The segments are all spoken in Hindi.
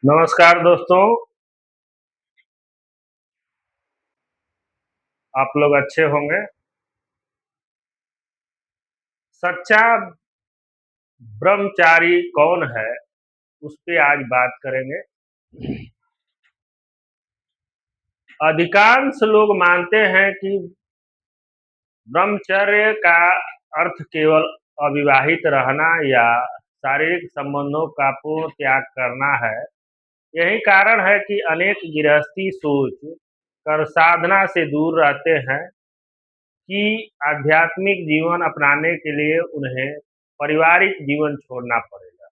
नमस्कार दोस्तों। आप लोग अच्छे होंगे। सच्चा ब्रह्मचारी कौन है, उस पे आज बात करेंगे। अधिकांश लोग मानते हैं कि ब्रह्मचर्य का अर्थ केवल अविवाहित रहना या शारीरिक संबंधों का पूर्ण त्याग करना है। यही कारण है कि अनेक गृहस्थी सोच कर साधना से दूर रहते हैं कि आध्यात्मिक जीवन अपनाने के लिए उन्हें पारिवारिक जीवन छोड़ना पड़ेगा।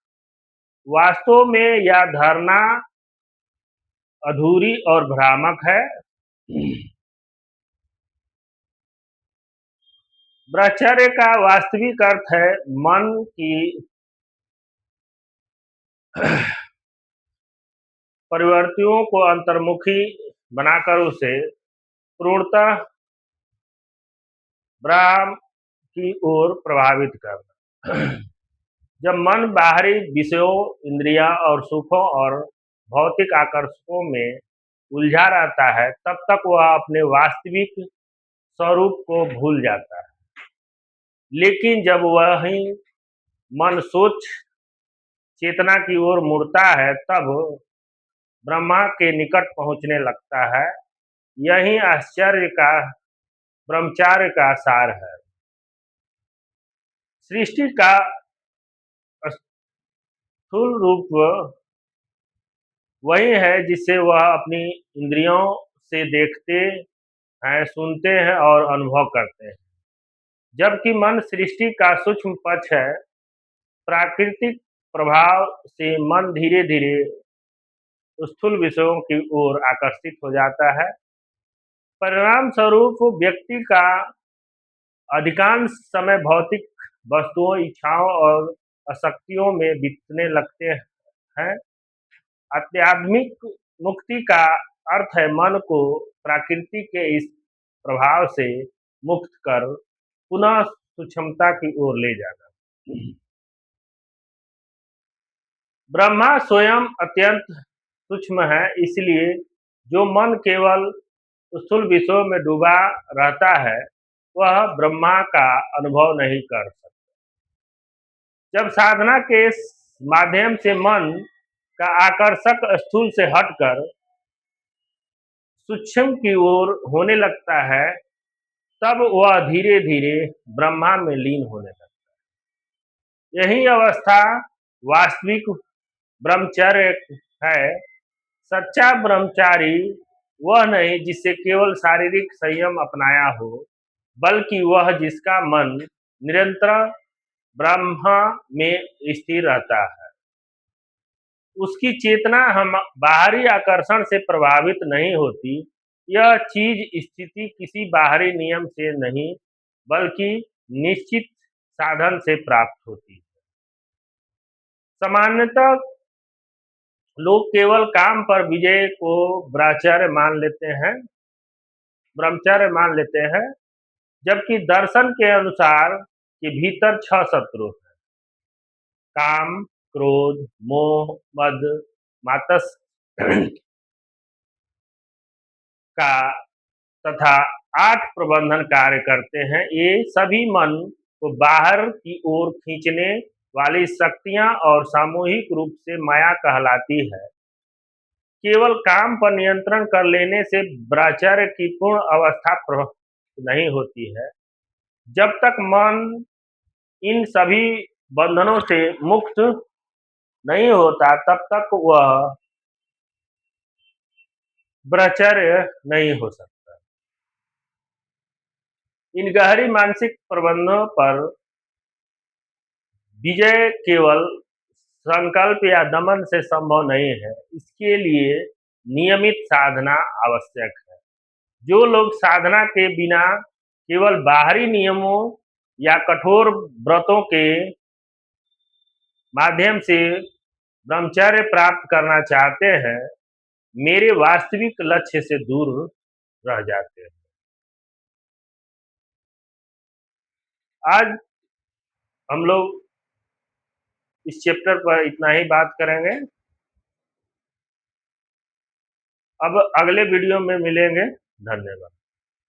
वास्तव में यह धारणा अधूरी और भ्रामक है। ब्रह्मचर्य का वास्तविक अर्थ है मन की प्रवृत्तियों को अंतर्मुखी बनाकर उसे पूर्णतः ब्रह्म की ओर प्रभावित करना। जब मन बाहरी विषयों, इंद्रियां और सुखों और भौतिक आकर्षणों में उलझा रहता है, तब तक वह अपने वास्तविक स्वरूप को भूल जाता है। लेकिन जब वही मन सोच चेतना की ओर मुड़ता है, तब ब्रह्मा के निकट पहुंचने लगता है। यही आश्चर्य का ब्रह्मचार्य का सार है। सृष्टि का स्थूल रूप वही है जिसे वह अपनी इंद्रियों से देखते हैं, सुनते हैं और अनुभव करते हैं। जबकि मन सृष्टि का सूक्ष्म पक्ष है। प्राकृतिक प्रभाव से मन धीरे धीरे स्थूल विषयों की ओर आकर्षित हो जाता है। परिणाम स्वरूप व्यक्ति का अधिकांश समय भौतिक वस्तुओं, इच्छाओं और आसक्तियों में बीतने लगते हैं। आध्यात्मिक मुक्ति का अर्थ है मन को प्रकृति के इस प्रभाव से मुक्त कर पुनः सूक्ष्मता की ओर ले जाना। ब्रह्मा स्वयं अत्यंत सूक्ष्म है, इसलिए जो मन केवल स्थूल विषयों में डूबा रहता है, वह ब्रह्मा का अनुभव नहीं कर सकता। जब साधना के माध्यम से मन का आकर्षक स्थूल से हटकर सूक्ष्म की ओर होने लगता है, तब वह धीरे धीरे ब्रह्मा में लीन होने लगता है। यही अवस्था वास्तविक ब्रह्मचर्य है। सच्चा ब्रह्मचारी वह नहीं जिससे केवल शारीरिक संयम अपनाया हो, बल्कि वह जिसका मन निरंतर ब्रह्म में स्थिर रहता है। उसकी चेतना हम बाहरी आकर्षण से प्रभावित नहीं होती। यह चीज स्थिति किसी बाहरी नियम से नहीं, बल्कि निश्चित साधन से प्राप्त होती है। सामान्यतः लोग केवल काम पर विजय को ब्रह्मचर्य मान लेते हैं, जबकि दर्शन के अनुसार के भीतर 6 शत्रु हैं: काम, क्रोध, मोह, मद, मात्सर्य का तथा 8 प्रबंधन कार्य करते हैं। ये सभी मन को बाहर की ओर खींचने वाली शक्तियां और सामूहिक रूप से माया कहलाती है। केवल काम पर नियंत्रण कर लेने से ब्रह्मचर्य की पूर्ण अवस्था प्राप्त नहीं होती है। जब तक मन इन सभी बंधनों से मुक्त नहीं होता, तब तक वह ब्रह्मचर्य नहीं हो सकता। इन गहरी मानसिक प्रबंधों पर विजय केवल संकल्प या दमन से संभव नहीं है। इसके लिए नियमित साधना आवश्यक है। जो लोग साधना के बिना केवल बाहरी नियमों या कठोर व्रतों के माध्यम से ब्रह्मचर्य प्राप्त करना चाहते हैं, मेरे वास्तविक लक्ष्य से दूर रह जाते हैं। आज हम लोग इस चैप्टर पर इतना ही बात करेंगे। अब अगले वीडियो में मिलेंगे। धन्यवाद।